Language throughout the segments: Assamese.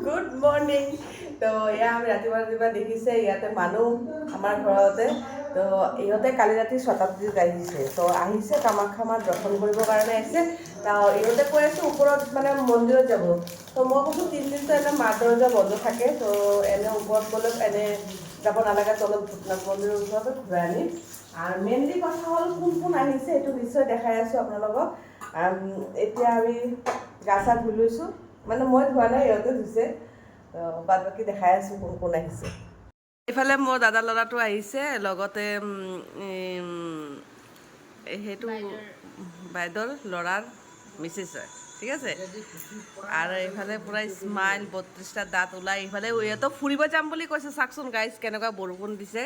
Good morning. তো এয়া আমি ৰাতিপুৱা দেখিছে ইয়াতে মানুহ আমাৰ ঘৰতে। তো ইহঁতে কালি ৰাতি শতাব্দীত আহিছে, তো আহিছে কামাখ্যা মাক দৰ্শন কৰিবৰ কাৰণে আহিছে। তো ইহঁতে কৈ আছে ওপৰত মানে মন্দিৰত যাব। তো মই কৈছোঁ 3 দিনটো এনে মাৰ দৰ্জা বন্ধ থাকে, তো এনে ওপৰত গ'লে এনে যাব নালাগে, তলত ভূতনাথ মন্দিৰৰ ওচৰতে ঘূৰাই আনিম। আৰু মেইনলি কথা হ'ল কোন কোন আহিছে এইটো নিশ্চয় দেখাই আছোঁ আপোনালোকক। এতিয়া আমি গা চা ধুই লৈছোঁ, মানে মই ধোৱা নাই, ইহঁতে ধুইছে। বাদ বাকী দেখাই আছোঁ কোন কোন আহিছে। এইফালে মোৰ দাদা ল'ৰাটো আহিছে, লগতে সেইটো বাইদেউৰ ল'ৰাৰ মিছেছ হয়, ঠিক আছে। আৰু এইফালে পূৰা স্মাইল, 32টা দাঁত ওলাই। এইফালে ইহঁতক ফুৰিব যাম বুলি কৈছে, চাওকচোন গাইজ কেনেকুৱা বৰষুণ দিছে।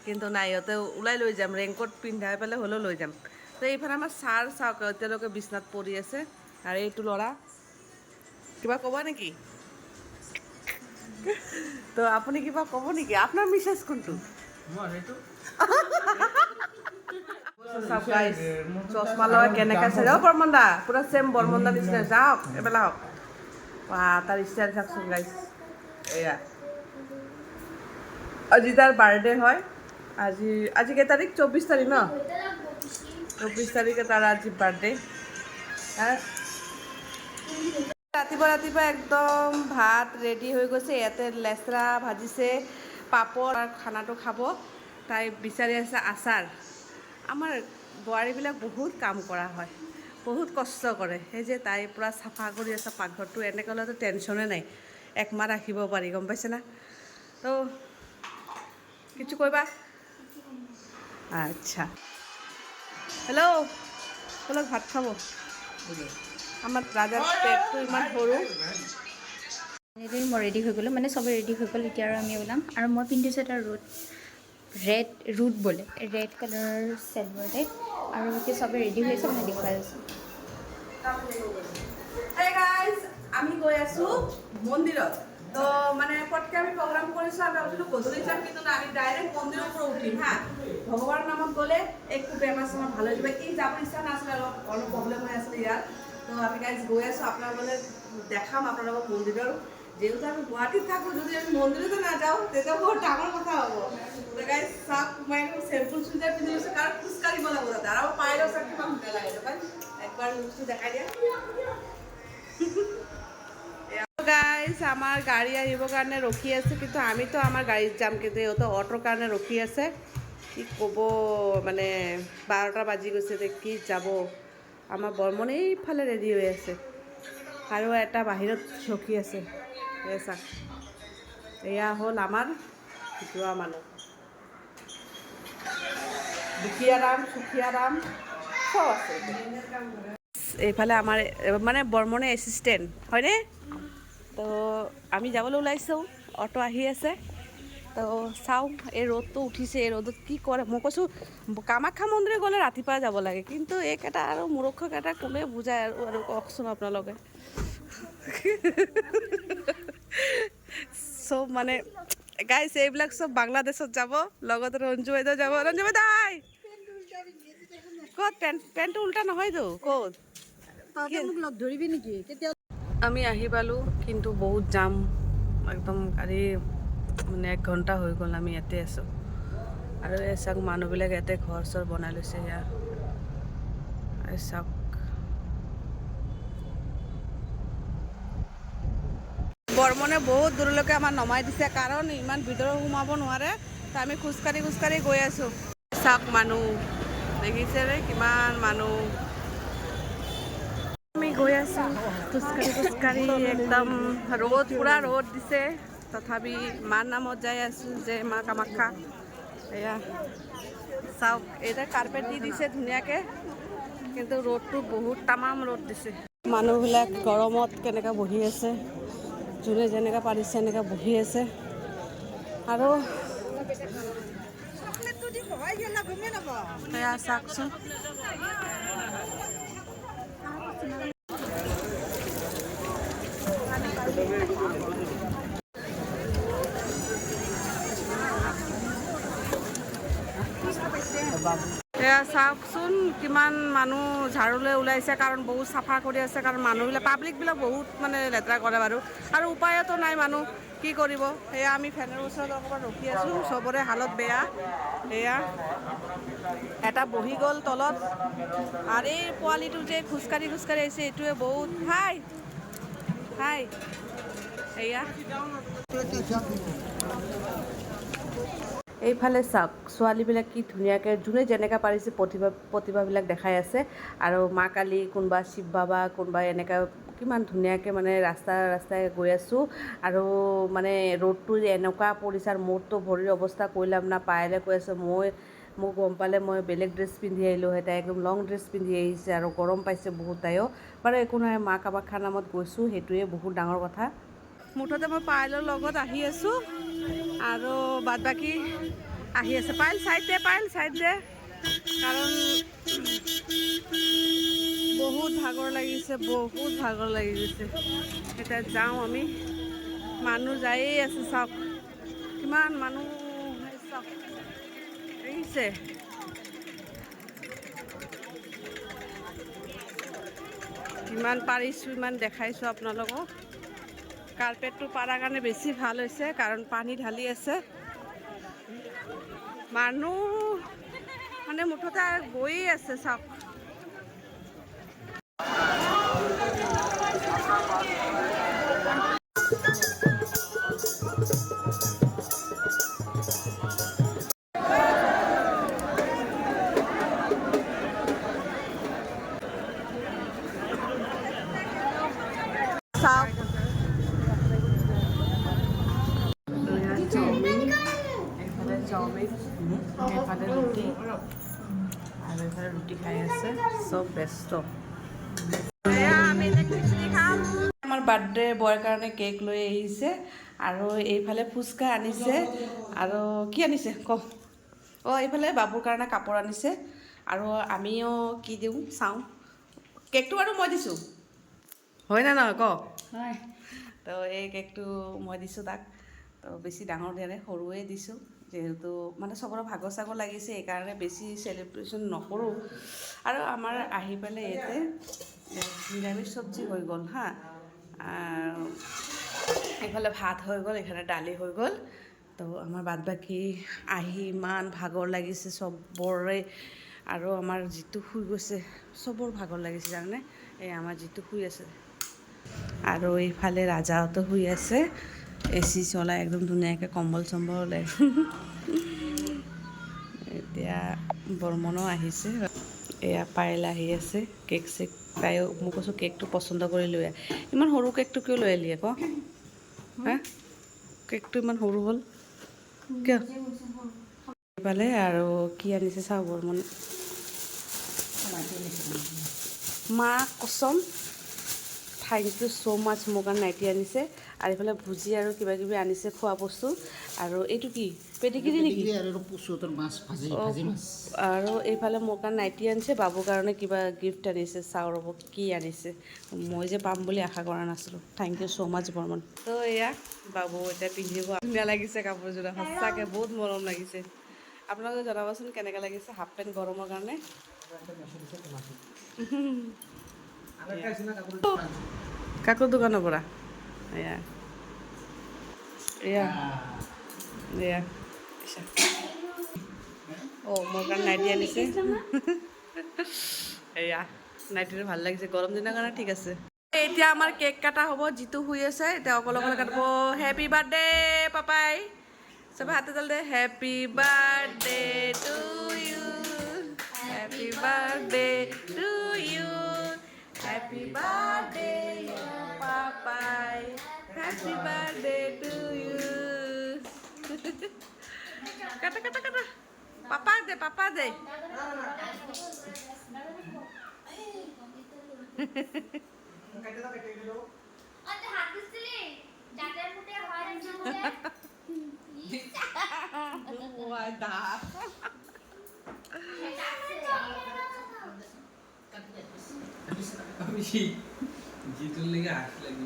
কিন্তু নাই, ইহঁতে ওলাই লৈ যাম, ৰেইনকোট পিন্ধাই পেলাই হ'লেও লৈ যাম। তো এইফালে আমাৰ ছাৰ চাওক এতিয়ালৈকে বিচনাত পৰি আছে। আৰু এইটো ল'ৰা, কিবা ক'ব নেকি? তো আপুনি কিবা ক'ব নেকি? আপোনাৰ মিছেছ কোনটো? চশমা লগাই কেনেকৈ আছে অ' বৰ্মন্দা, পূৰা ছেম বৰ্মন্দা নিচিনা হৈছে। আহক এইফালে আহক। তাৰ ষ্টাইল চাওকচোন গাইজ। এয়া আজি তাৰ বাৰ্থডে হয়। আজি কেই তাৰিখ? 24 তাৰিখ ন? 24 তাৰিখে তাৰ আজি বাৰ্থডে। ৰাতিপুৱা একদম ভাত ৰেডি হৈ গৈছে। ইয়াতে লেচৰা ভাজিছে, পাপৰ আৰু খানাটো খাব। তাই বিচাৰি আছে আচাৰ। আমাৰ বোৱাৰীবিলাক বহুত কাম কৰা হয়, বহুত কষ্ট কৰে। সেই যে তাই পূৰা চাফা কৰি আছে পাকঘৰটো, এনেকৈ হ'লেতো টেনশ্যনে নাই, একমাহ ৰাখিব পাৰি, গম পাইছে না? তো কিছু কইবা? আচ্ছা, হেল্ল', বলক ভাত খাব। আমাৰ ৰাজাৰ পেটটো ইমান সৰু। মই ৰেডি হৈ গ'লোঁ, মানে চবেই ৰেডি হৈ গ'ল। এতিয়া আৰু আমি ওলাম। আৰু মই পিন্ধিছোঁ এটা ৰুট বোলে, ৰেড কালাৰৰ চেলৱাৰ টাইপ। আৰু এতিয়া চবেই ৰেডি হৈ আছে, মানে দেখুৱাই আছোঁ। আমি গৈ আছোঁ মন্দিৰত। তো মানে পটকৈ আমি প্ৰগ্ৰাম কৰিছোঁ, আমি ভাবিছিলোঁ গধূলি যাম, কিন্তু আমি ডাইৰেক্ট মন্দিৰৰ পৰা উঠিম হা। ভগৱানৰ নামত গ'লে একো বেমাৰ চেমাৰ ভাল হৈ যাব। এই যাব ইচ্ছা নাছিলে, অলপ প্ৰব্লেম হৈ আছিলে ইয়াত। তো আমি গাইজ গৈ আছোঁ, আপোনালোকে দেখাম আপোনালোকক মন্দিৰৰ। যেহেতু আমি গুৱাহাটীত থাকোঁ, যদি আমি মন্দিৰতো নাযাওঁ তেতিয়া বহুত ডাঙৰ কথা হ'ব। তো গাইজ চাওক, মই একদম চেম্পুল চুইজাৰ পিন্ধি লৈছোঁ, কাৰণ খোজকাঢ়িব লাগিব তাতে। আৰু পায়েলৰ চাওক কিমান ধুনীয়া লাগে, একবাৰ লুকটো দেখাই দিয়া। গাইজ আমাৰ গাড়ী আহিবৰ কাৰণে ৰখি আছে, কিন্তু আমিতো আমাৰ গাড়ীত যাম, কিন্তু ইহঁতে অটোৰ কাৰণে ৰখি আছে। কি ক'ব, মানে 12টা বাজি গৈছে, কি যাব। আমাৰ বৰ্মনে এইফালে ৰেডি হৈ আছে, আৰু এটা বাহিৰত ৰখি আছে। এই চাওক, এয়া হ'ল আমাৰ যোৱা মানুহ। দুখীয়াৰাম সুখীয়াৰাম চব আছে। এইফালে আমাৰ মানে বৰ্মনে এছিষ্টেণ্ট হয়নে? তো আমি যাবলৈ ওলাইছোঁ, অটো আহি আছে। তো চাওঁ, এই ৰ'দটো উঠিছে, এই ৰ'দত কি কৰে। মই কৈছোঁ কামাখ্যা মন্দিৰ গ'লে ৰাতিপুৱা যাব লাগে, কিন্তু এইকেইটা আৰু মূৰ্খকেইটা কোনে বুজায় আৰু কওকচোন আপোনালোকে। চব মানে গাইছ, এইবিলাক চব বাংলাদেশত যাব, লগতে ৰঞ্জু বাইদেউ যাব। ৰঞ্জু বাইদেউ ক'ত? পেণ্টটো উল্টা নহয়তো, ক'ত? মোক লগ ধৰিবি নেকি? কেতিয়া আমি আহি পালোঁ, কিন্তু বহুত জাম, একদম গাড়ী মানে 1 ঘণ্টা হৈ গ'ল আমি ইয়াতে আছোঁ। আৰু এই চাওক, মানুহবিলাক ইয়াতে ঘৰ চৰ বনাই লৈছে। ইয়াৰ এই চাওক, বৰ্মনে বহুত দূৰলৈকে আমাৰ নমাই দিছে, কাৰণ ইমান ভিতৰত সোমাব নোৱাৰে। তো আমি খোজকাঢ়ি গৈ আছোঁ। চাওক মানুহ দেখিছেনে, কিমান মানুহ। আমি গৈ আছোঁ খোজকাঢ়ি, একদম ৰ'দ, পূৰা ৰ'দ দিছে। তথাপি মাৰ নামত যাই আছোঁ, যে মা কামাখ্যা। এয়া চাওক, এতিয়া কাৰ্পেট দি দিছে ধুনীয়াকৈ, কিন্তু ৰ'দটো বহুত তামাম ৰ'দ দিছে। মানুহবিলাক গৰমত কেনেকৈ বহি আছে, যোনে যেনেকৈ পাৰিছে এনেকৈ বহি আছে। আৰু এয়া চাওকচোন, এয়া চাওকচোন কিমান মানুহ ঝাৰুলৈ ওলাইছে, কাৰণ বহুত চাফা কৰি আছে, কাৰণ মানুহবিলাক পাব্লিকবিলাক বহুত মানে লেতেৰা কৰে বাৰু, আৰু উপায়তো নাই, মানুহ কি কৰিব। সেয়া আমি ফেনৰ ওচৰত অকণমান ৰখি আছোঁ, চবৰে হালত বেয়া। সেয়া এটা বহি গ'ল তলত, আৰু এই পোৱালিটো যে খোজকাঢ়ি খোজকাঢ়ি আহিছে এইটোৱে বহুত হাই হাই। সেয়া এইফালে চাওক ছোৱালীবিলাক কি ধুনীয়াকৈ যোনে যেনেকৈ পাৰিছে প্ৰতিভাবিলাক দেখাই আছে, আৰু মা কালী, কোনোবা শিৱ বাবা, কোনোবা এনেকুৱা কিমান ধুনীয়াকৈ মানে ৰাস্তাই গৈ আছোঁ, আৰু মানে ৰ'দটো এনেকুৱা পৰিছে, আৰু মোৰতো ভৰিৰ অৱস্থা কৈ লাভ নাই। পায়েলে কৈ আছে মোক গম পালে মই বেলেগ ড্ৰেছ পিন্ধি আহিলোঁ হয়, তাই একদম লং ড্ৰেছ পিন্ধি আহিছে আৰু গৰম পাইছে বহুত তাইও। বাৰু একো নহয়, মা কামাখ্যাৰ নামত গৈছোঁ, সেইটোৱে বহুত ডাঙৰ কথা। মুঠতে মই পায়েলৰ লগত আহি আছোঁ, আৰু বাদ বাকী আহি আছে। পায়েল চাইড দে, কাৰণ বহুত ভাগৰ লাগিছে, বহুত ভাগৰ লাগি গৈছে। এতিয়া যাওঁ আমি, মানুহ যায়েই আছে, চাওক কিমান মানুহ চাওক দেখিছে। যিমান পাৰিছোঁ ইমান দেখাইছোঁ আপোনালোকক। কাৰ্পেটটো পাৰাৰ কাৰণে বেছি ভাল হৈছে, কাৰণ পানী ঢালি আছে। মানুহ মানে মুঠতে গৈয়ে আছে, চাওক। চাওক চাওমিন, এইফালে চাওমিন, এইফালে ৰুটি, আৰু এইফালে ৰুটি খাই আছে, চব ব্যস্ত। আমাৰ বাৰ্থডে বয়ৰ কাৰণে কেক লৈ আহিছে, আৰু এইফালে ফুচকা আনিছে, আৰু কি আনিছে ক? অঁ, এইফালে বাবুৰ কাৰণে কাপোৰ আনিছে, আৰু আমিও কি দিওঁ চাওঁ। কেকটো বাৰু মই দিছোঁ, হয় নে নহয় ক? হয়। তো এই কেকটো মই দিছোঁ তাক, তো বেছি ডাঙৰ দিয়া নাই, সৰুৱে দিছোঁ, যিহেতু মানে চবৰে ভাগৰ চাগৰ লাগিছে, সেইকাৰণে বেছি চেলিব্ৰেশ্যন নকৰোঁ। আৰু আমাৰ আহি পেলাই ইয়াতে নিৰামিষ চব্জি হৈ গ'ল হা, এইফালে ভাত হৈ গ'ল, এইফালে দালি হৈ গ'ল। তো আমাৰ বাদ বাকী আহি ইমান ভাগৰ লাগিছে চবৰে, আৰু আমাৰ যিটো শুই গৈছে চবৰ ভাগৰ লাগিছে জানানে। এই আমাৰ যিটো শুই আছে, আৰু এইফালে ৰাজাহঁতো শুই আছে, AC চলাই একদম ধুনীয়াকৈ কম্বল চম্বল ওলাই। এতিয়া বৰ্মনো আহিছে, এয়া পায়েল আহি আছে, কেক চেক তাইও মোক কৈছোঁ কেকটো পচন্দ কৰি লৈ আহ। ইমান সৰু কেকটো কিয় লৈ আহিলি আকৌ? হা, কেকটো ইমান সৰু হ'ল কিয়? এইফালে আৰু কি আনিছে চাওঁ, বৰ্মন মা কচম থেংক ইউ ছ' মাছ, মোৰ কাৰণে নাইটি আনিছে, আৰু এইফালে ভুজি আৰু কিবা কিবি আনিছে খোৱা বস্তু। আৰু এইটো কি পেডিগ্ৰী নেকি? আৰু এইফালে মোৰ কাৰণে নাইটি আনিছে, বাবুৰ কাৰণে কিবা গিফ্ট আনিছে, চাওঁ ৰ'ব কি আনিছে, মই যে পাম বুলি আশা কৰা নাছিলোঁ। থেংক ইউ ছ' মাছ বৰ্মন। তো এয়া বাবু এতিয়া পিন্ধিব, ধুনীয়া লাগিছে কাপোৰযোৰা, সঁচাকৈ বহুত মৰম লাগিছে। আপোনালোকে জনাবচোন কেনেকৈ লাগিছে হাফ পেণ্ট গৰমৰ কাৰণে। কাকোৰ দোকানৰ পৰা এয়া এয়া এয়া অঁ, মোৰ কাৰণে নাইটি আনিছে। এয়া নাইটিটো ভাল লাগিছে, গৰম দিনৰ কাৰণে ঠিক আছে। এতিয়া আমাৰ কেক কাটা হ'ব, যিটো শুই আছে এতিয়া অকলে অকলে কাটিব। হেপী বাৰ্থডে পাপাই, চবে হাতে তাল দে। Happy birthday to you, happy birthday to you, happy birthday Papai, happy birthday to you. কাটা কাটা কাটা, পাপা দে, পাপা দে। জিতুৰ লেগে হাত লাগি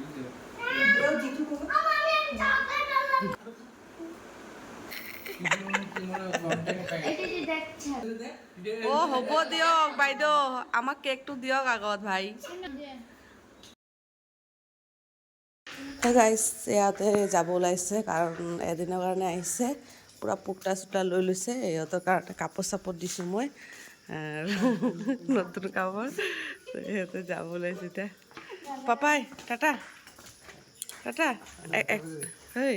অ' হ'ব দিয়ক বাইদেউ, আমাক কেকটো দিয়ক আগত ভাই। গাইজ ইয়াতে যাব ওলাইছে, কাৰণ এদিনৰ কাৰণে আহিছে। পূৰা পুকটা চুকটা লৈ লৈছে। সিহঁতৰ কাৰণে কাপোৰ চাপোৰ দিছোঁ মই, নতুন কাপোৰ। সিহঁতে যাব ওলাইছে এতিয়া। পাপাই টাটা টাটা। হেই